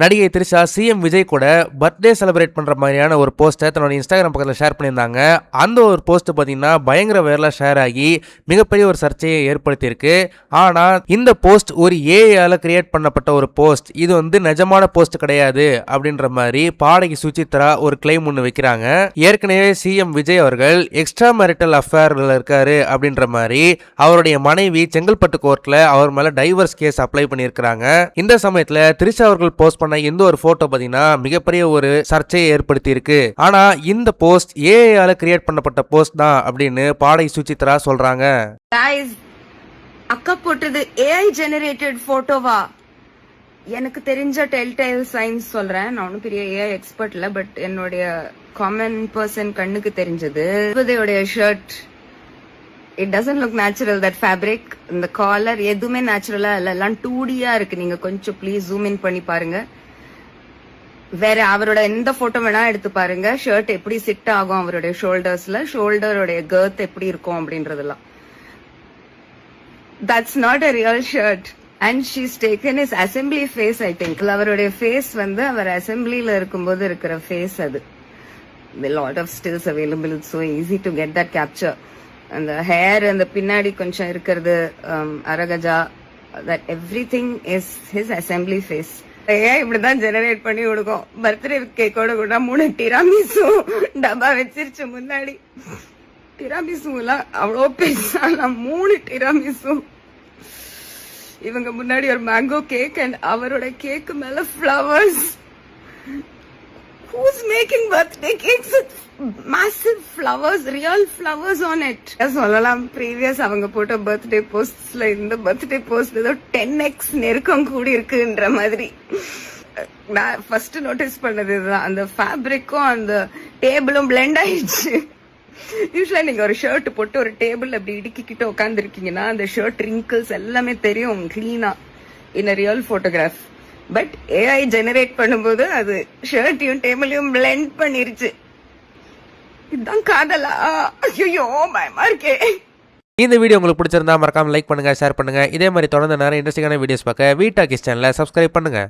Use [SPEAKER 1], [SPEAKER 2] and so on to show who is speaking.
[SPEAKER 1] நடிகை த்ரிஷா சிஎம் விஜய் கூட birthday celebrate பண்ற மாதிரியான ஒரு போஸ்ட்டை தன்னோட இன்ஸ்டாகிராம் பக்கத்தில் ஷேர் பண்ணியிருந்தாங்க. அந்த ஒரு போஸ்ட் பார்த்தீங்கன்னா பயங்கர வைரலா ஷேர் ஆகி மிகப்பெரிய ஒரு சர்ச்சையை ஏற்படுத்தியிருக்கு. ஆனால் இந்த போஸ்ட் ஒரு ஏஐயால கிரியேட் பண்ணப்பட்ட ஒரு போஸ்ட், இது வந்து நிஜமான போஸ்ட் கிடையாது அப்படின்ற மாதிரி பாடகி சுசித்ரா ஒரு கிளைம் ஒன்று வைக்கிறாங்க. ஏற்கனவே சிஎம் விஜய் அவர்கள் எக்ஸ்ட்ரா மேரிட்டல் அஃபேர்ல இருக்காரு அப்படின்ற மாதிரி அவருடைய மனைவி செங்கல்பட்டு கோர்ட்ல அவர் மேல டைவர்ஸ் கேஸ் அப்ளை பண்ணியிருக்கிறாங்க. இந்த சமயத்தில் த்ரிஷா அவர்கள் போஸ்ட் பண்ண இந்த ஒரு போட்டோ பாத்தீங்கன்னா மிகப்பெரிய ஒரு சர்ச்சையை ஏற்படுத்தி இருக்கு. ஆனா இந்த போஸ்ட் ஏஐயால கிரியேட் பண்ணப்பட்ட போஸ்ட் தான் அப்படின்னு பாடகி சுசித்ரா சொல்றாங்க.
[SPEAKER 2] அக்கா போட்டது ஏஐ ஜெனரேட்டட் போட்டோவா? எனக்கு தெரிஞ்ச டெல்டைல் சைன்ஸ் சொல்றேன். நான் ஒன்னும் பெரிய ஏஐ எக்ஸ்பர்ட் இல்ல, பட் என்னுடைய காமன் பர்சன் கண்ணுக்கு தெரிஞ்சது இவருடைய shirt. It doesn't look natural. That fabric, இந்த காலர் எதுவுமே நேச்சுரலா இல்ல, எல்லாம் 2Dயா இருக்கு. நீங்க கொஞ்சம் ப்ளீஸ் ஜூம் இன் பண்ணி பாருங்க. வேற அவரோட எந்த போட்டோ வேணா எடுத்து பாருங்க. ஷர்ட் எப்படி சிட் ஆகும் அவருடைய ஷோல்டர்ஸ்ல, ஷோல்டருடைய கர்த் எப்படி இருக்கும் அப்படின்றதெல்லாம். That's not a real shirt. And she's taken is assembly face. I think அவருடைய ஃபேஸ் வந்து அவர் அசம்பிளில இருக்கும்போது இருக்கிற ஃபேஸ். அது lot of stills available. It's so easy to get that capture. அந்த ஹேர், அந்த பின்னாடி கொஞ்சம் இருக்கிறது, அரகஜா, that everything is his assembly face. ஏன் இப்படிதான் ஜெனரேட் பண்ணி கொடுக்கும். பர்த்டே கேக்கோட கூட 3 டிராமிசு டப்பா வச்சிருச்சு முன்னாடி. டிராமிசு எல்லாம் அவ்வளோ பெருசா, 3 டிராமிசு. இவங்க முன்னாடி ஒரு மேங்கோ கேக் அண்ட் அவரோட கேக்கு மேல flowers. Who's making birthday cakes with massive flowers, real flowers on it? சொல்லலாம் previous அவங்க போட்ட birthday postஸ்ல இந்த birthday post ஏதோ 10x நெருக்கம் கூடி இருக்குன்ற மாதிரி. நான் ஃபர்ஸ்ட் நோட்டீஸ் பண்ணது இதுதான். அந்த ஃபேப்ரிக்கும் அந்த டேபிளும் பிளெண்ட் ஆயிடுச்சு. யூஸ்வலா நீங்க ஒரு ஷர்ட் போட்டு ஒரு டேபிள் அப்படி இடுக்கிக்கிட்டு உட்காந்துருக்கீங்கன்னா அந்த ஷர்ட் ரிங்கிள்ஸ் எல்லாமே தெரியும் கிளீனா இன் real photograph. But AI generate பண்ணும்போது அது ஷர்ட்டையும் டேபிளையும் பிளெண்ட் பண்ணிருச்சு. இதுதான் காதலா? ஐயோ பயமா இருக்கே.
[SPEAKER 1] இந்த வீடியோ உங்களுக்கு பிடிச்சிருந்தா மறக்காம லைக் பண்ணுங்க, ஷேர் பண்ணுங்க. இதே மாதிரி தொடர்ந்து நிறைய இன்ட்ரெஸ்டிங்கான வீடியோஸ் பார்க்க வீட்டா கிஸ் சேனலை சப்ஸ்கிரைப் பண்ணுங்க.